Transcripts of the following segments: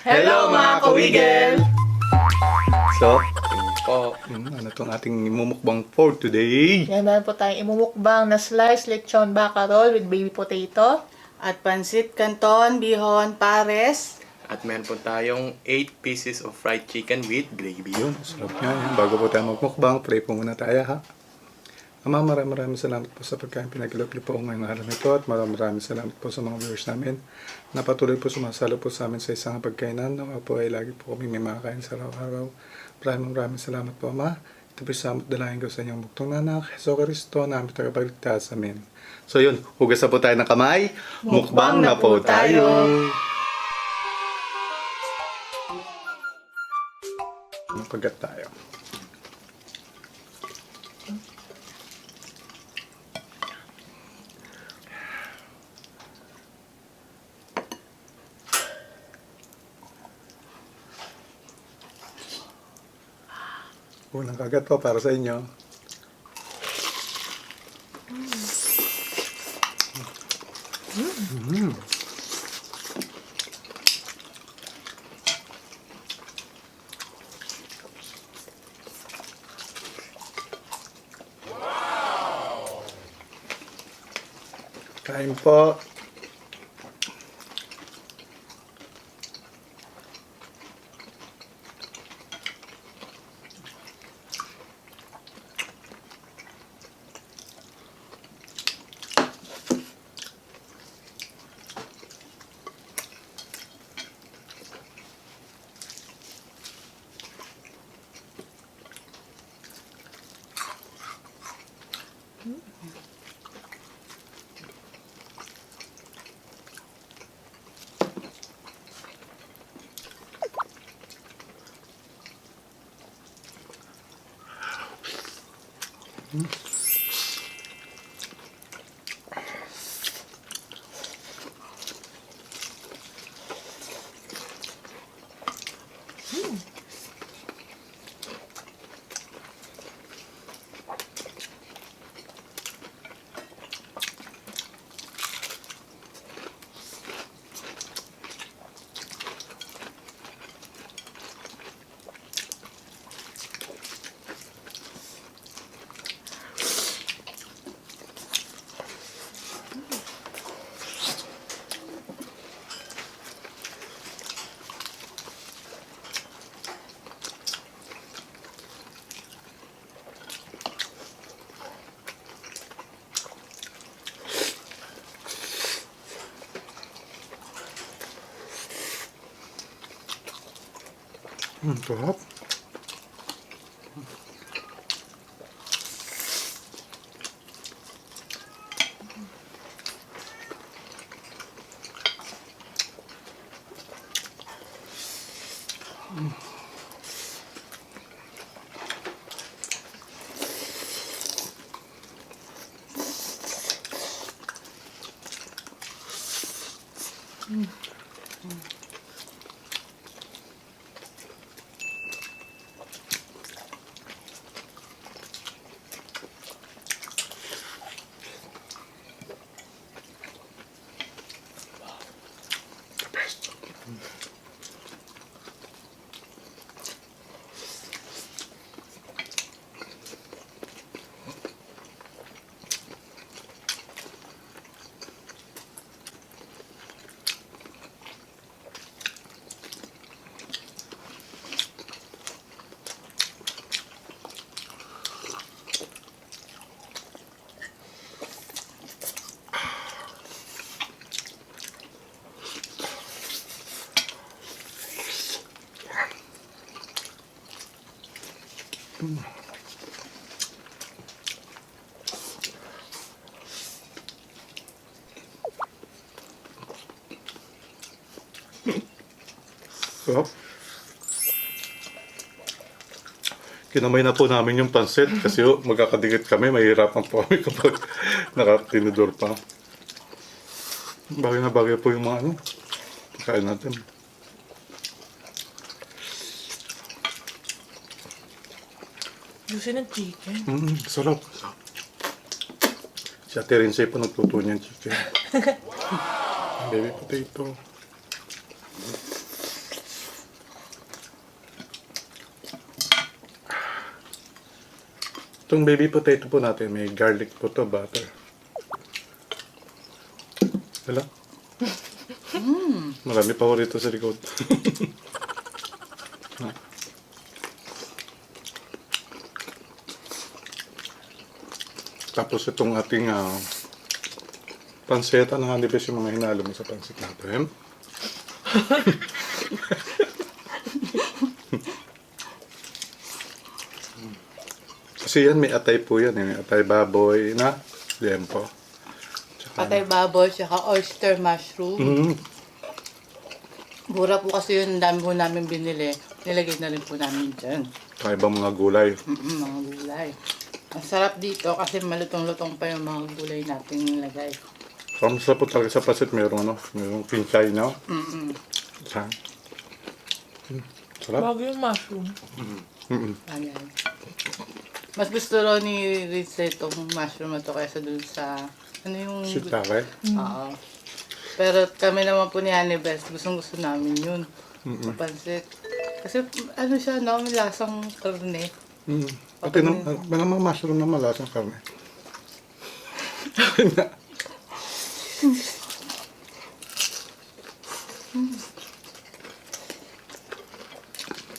Hello mga kawigel! So, ano itong ating imumukbang for today? Yan, meron po tayong imumukbang na sliced lechon baka roll with baby potato. At pansit canton, bihon, pares. At meron po tayong 8 pieces of fried chicken with gravy. Yun, sarap nga yan. Bago po tayo magmukbang, pray po muna tayo ha. Ama, maraming salamat po sa pagkain pinagilapli po ngayong araw nito at maraming salamat po sa mga viewers namin na patuloy po sumasalo po sa amin sa isang pagkainan. Nawa po ay lagi po kami may makakain sa araw-araw. Maraming salamat po, Ama. Ito po sa dalangin ko sa inyong buktong nanak, Heso Kristo, na aming tagapagligtas. Amen. So yun, hugas na po tayo ng kamay. Mukbang na po tayo. Pagkat tayo. Unang kagat po para sa inyo. Kain po. Sarap. Sarap. Kinamay na po namin yung pansit kasi magkakadikit kami, mahirapan po kami kapag nakatinidor pa. Bagay na bagay po yung mga kain natin. Juicy ng chicken. Sarap. Si Ate Rinsay po nagluto niyan chicken. Baby potato. Itong baby potato po natin, may garlic po to, butter. Wala? Marami pa ko rito sa likod. Tapos itong ating panseta na hanipis yung mga hinalo mo sa pansit natin. Kasi yan, may atay po yan. May atay baboy na lempo. Patay baboy, tsaka oyster mushroom. Mm. Mura po kasi yun, ang dami po namin binili. Nilagay na rin po namin dyan. Saka ibang mga gulay. Mga gulay. Ang sarap dito kasi malutong-lutong pa yung mga gulay natin nilagay. So, masarap po talaga sa pasit. Mayroong pinchay na. Sarap. Sarap. Bago yung mushroom. Ayan. Mas gusto raw ni Riz itong mushroom na to kaysa dun sa... Ano yung... Sitake. Oo. Pero kami naman po ni Annabelle, gustong-gusto namin yun. Pansit. Kasi ano siya, no? May lasang karne. Pati mga mushroom na malasang karne.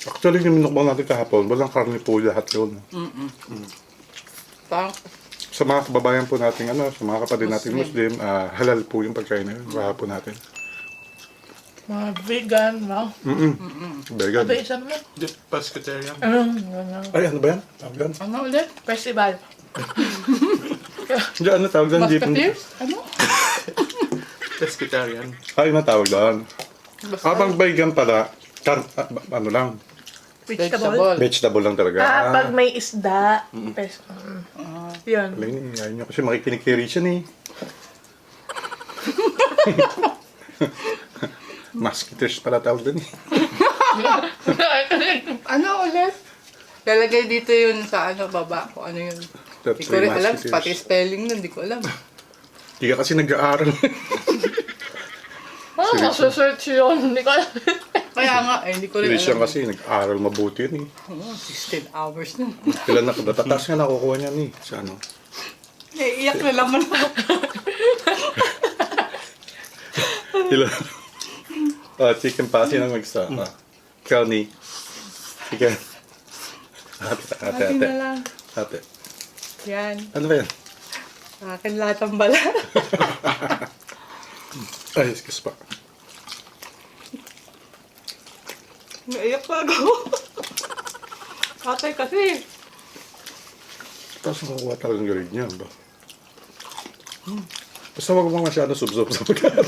Actually, yung minukbang natin kahapon, walang karne po lahat yun. Parang Sa mga kababayan po natin, sa mga kapatid natin Muslim, halal po yung pagkain na yun, kahapon natin. Mga vegan, no? Vegan. Aba, isa mo. Pescatarian. Ay, ano ba yan? Tawag yan? ano ulit? Festival. Hindi, ano tawag yan? Jeep? Musketeers? Ano? Pescatarian. Ay, matawag doon. Habang vegan pala, ano lang, Vegetable. vegetable lang talaga. Pag may isda. Yun. Wala yun, ayaw nyo kasi makikinig kay Richard eh. Musketeers pala tawag doon eh. Ano ulit? Lalagay dito yun sa baba. Kung ano yun. Hindi ko rin alam. Pati spelling nun, hindi ko alam. Hindi ka kasi nag-aaral. Masusearch yun. Hindi ko alam. Kaya nga, hindi ko rin Richard alam. kasi nag-aaral mabuti yun eh. 16 hours na. Kailan nakatatas nga nakukuha niya ni sa ano. Iiyak na naman ako. Ilan? Chicken pasi ng mag-isa. Kani. Chicken. Ate. na lang. Ate. Yan. Ano ba yan? Akin lahat ang bala. Ay, excuse pa. Naiyak na ako. Atay kasi. Tapos nakukuha talagang galing niya. Ba? Basta wag mo masyado sub-sub sa pagkain.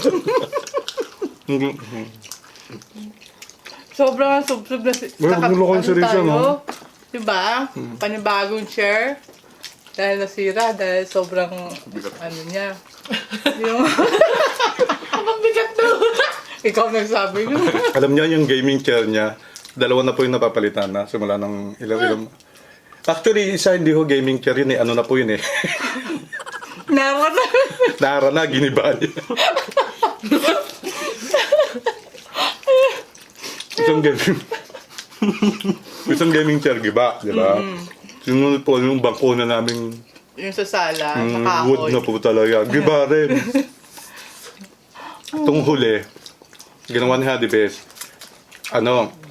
Sobrang sub-sub na Well, gulokon si Risa, no? Diba? Panibagong chair. Dahil nasira, dahil sobrang, ano niya. Yung... Ang bigat to! Ikaw nagsabi nyo. Alam niya yung gaming chair niya, dalawa na po yung napapalitan na simula ng ilang. Actually, isa hindi ho gaming chair yun eh. Ano na po yun eh. Nara na, giniba niya. Isang gaming chair, giba, di ba? Sinunod po yung bangko na namin Yung sa sala, sa wood kahoy. na po talaga. Giba rin. Itong huli, ginawa ni Hadibes,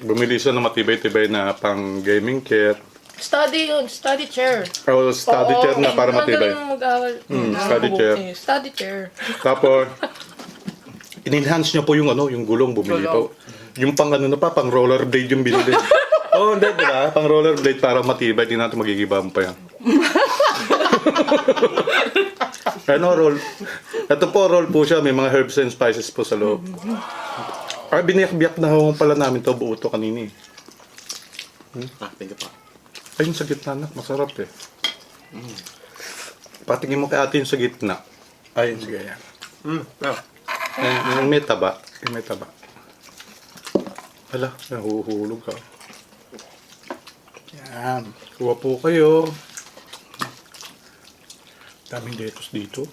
bumili siya ng matibay-tibay na pang gaming kit. Study yun. Study chair. O study chair na para matibay. Magaling mag-aaral. Study chair. Study chair. Tapos, in-enhance niya po yung gulong bumili po. Yung pang pang rollerblade yung binili. Hindi, di ba? Pang rollerblade para matibay, di natin magigibam pa yan. Roll. Ito po, roll po siya. May mga herbs and spices po sa loob. Ay, biniyak-biyak na ho pala namin to buo to kanini. Thank you pa. Ay, yung sa gitna na, masarap eh. Patingin mo kay ate yung sa gitna. Ay, sige yan. Yung may taba. Yung may taba. Hala, nahuhulog ka. Yan. Kuha po kayo. Daming lettuce dito.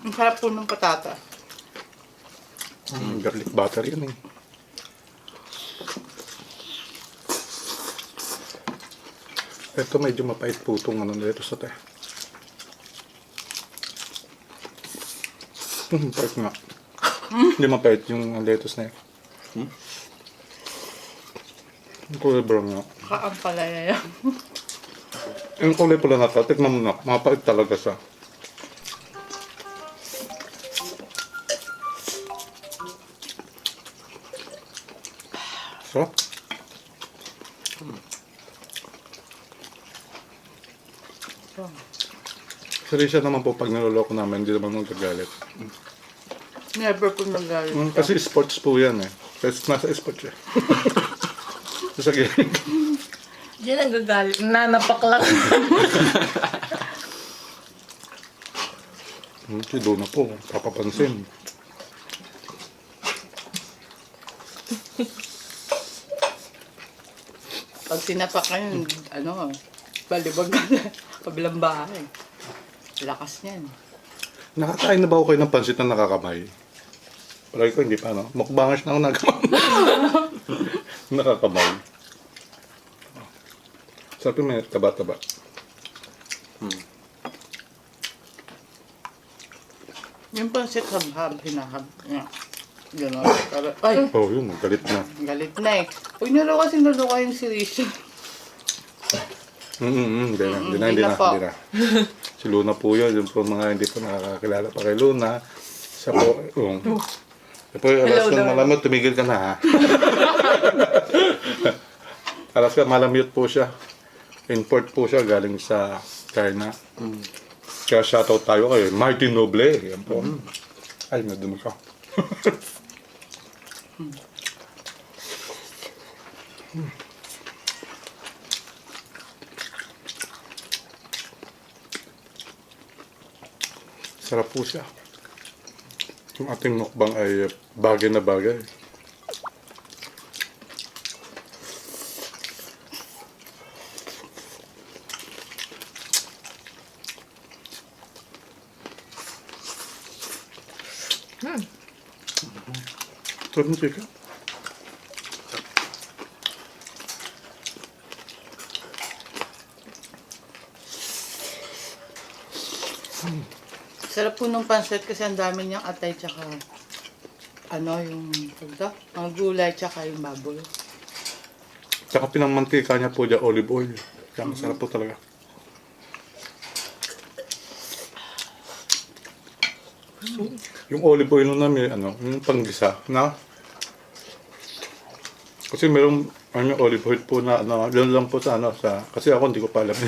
Ang sarap po ng patata. Garlic butter yun eh. Ito medyo mapait po itong ano dito sa te. Pait nga. Hindi mapait yung lettuce na yun. Yung kulay brown nga. Kaampalaya yan. Yung kulay pula na ito, tikman mo na. Mapait talaga siya. Sarap. Seryoso naman po pag niloloko namin, hindi naman magagalit. Never po nagalit. Kasi sports po yan eh. Kasi nasa sports eh. Sa gaming. Diyan ang gagalit. Nanapak lang. Si Dona po, papapansin. Pag sinapak kayo, ano, balibag na kabilang bahay. Lakas niyan. Nakakain na ba ako kayo ng pansit na nakakamay? Palagi ko hindi pa, no? Mukbangers na ako nagakamay. Nakakamay. Sabi may taba-taba. Yung pansit habhab, hinahab. Gano'n. Ay, Oh, yun, galit na. galit na eh. Huwag niyo raw kasi naluka yung si Risha. Hindi na. Si Luna po yun. Yung po mga hindi po nakakakilala pa kay Luna. Siya po, siya po, alas kang malamot, tumigil ka na ha. Alas kang malamute po siya. Import po siya galing sa China. Kaya shoutout tayo kay Mighty Noble. Yan po. Ay, nadumi ka. Sarap po siya. Yung ating mukbang ay bagay na bagay. Sarap ng chicken. Sarap po ng pansit kasi ang dami niyang atay tsaka ano yung ang gulay tsaka yung baboy. Tsaka pinangmantika niya po dyan olive oil. Kaya masarap po talaga. Yung olive oil nun namin, yung panggisa na. Kasi merong olive oil po na yun lang po sa kasi ako hindi ko pa alam.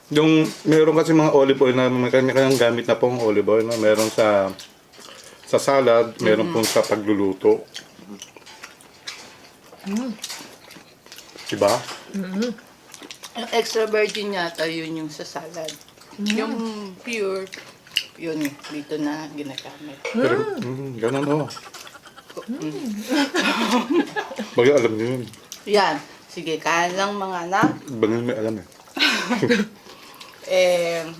Yung meron kasi mga olive oil na may kanyang gamit na pong olive oil na meron sa salad, meron pong sa pagluluto. Diba? Yung extra virgin yata yun yung sa salad. Yung pure, yun dito na ginagamit. Pero, ganun Bagay alam niyo yun. Yan. Sige, kain lang mga anak. Banil may alam eh.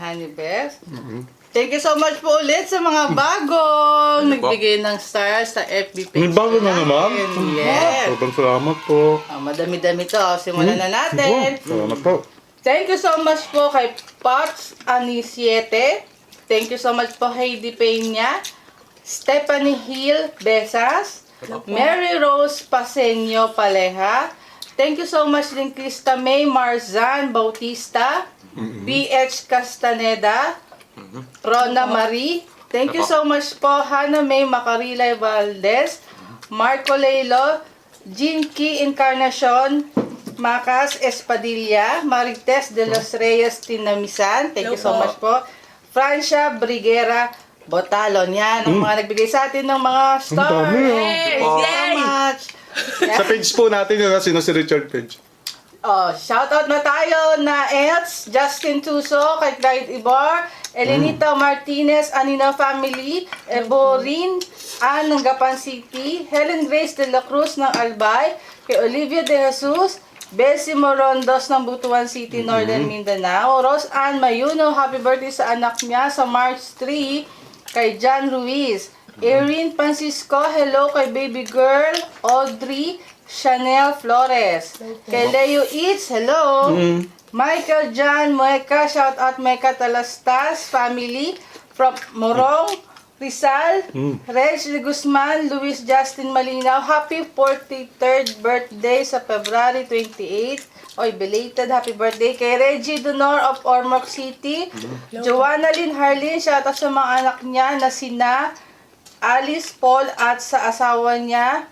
Honey Best. Thank you so much po ulit sa mga bagong nagbigay ng stars sa FB page. May bago na naman? Yes. Sobrang salamat po. Madami-dami to. Simulan na natin. Salamat po. Thank you so much po kay Pots Anisiete. Thank you so much po Heidi Peña. Stephanie Hill Besas. Mary Rose Paseño Paleja. Thank you so much din Krista May Marzan Bautista. BH Castaneda. Rona Marie. Thank you so much po Hannah May Macarilay Valdez. Marco Leilo. Jinky Encarnacion. Macas Espadilla. Marites de los Reyes Tinamisan. Thank you so much po. Francia Briguera Botalon. Yan ang mga nagbigay sa atin ng mga stars. dami, Thank you so much. Sa page po natin yun, sino si Richard Page. Shoutout na tayo na Eds, Justin Tuso, kay Clyde Ibar, Elenita Martinez, Anina Family, Eborin, Ann ng Gapan City, Helen Grace de la Cruz ng Albay, kay Olivia de Jesus, Bessie Morondos ng Butuan City, Northern Mindanao. Rose Ann Mayuno, happy birthday sa anak niya sa March 3 kay John Ruiz. Erin Francisco, hello kay baby girl Audrey Chanel Flores. Kay Leo Eats, hello. Michael John Mueca, shout out Mueca Talastas family from Morong, Rizal. Reg Guzman, Luis Justin Malinaw, happy 43rd birthday sa February 28. Oy, belated happy birthday kay Reggie Donor of Ormoc City. Joanna Lynn Harlin, shout out sa mga anak niya na sina Alice Paul at sa asawa niya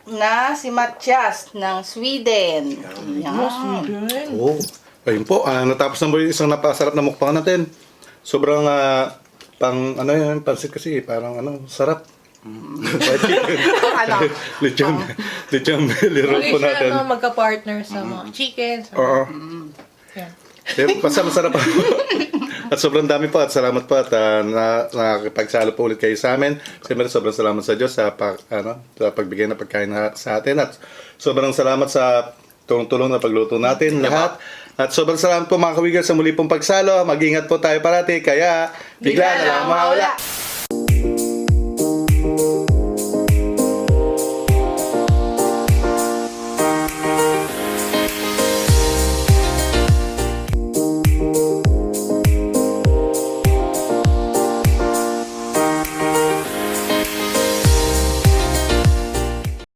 na si Matias ng Sweden. Yan. Oh. Ayun po, natapos na po yung isang napasarap na mukbang natin. Sobrang pansit kasi parang sarap. Ano? Lechon belly roll po natin. Magka-partner sa mga chicken. Oo. Yan. Basta masarap po. At sobrang dami po at salamat po at nakakipagsalo po ulit kayo sa amin. Siyempre sobrang salamat sa Diyos sa pagbigay ng pagkain sa atin at sobrang salamat sa tulong-tulong na pagluto natin lahat. At sobrang salamat po mga kawigan sa muli pong pagsalo. Mag-ingat po tayo parati kaya bigla na lang mawala.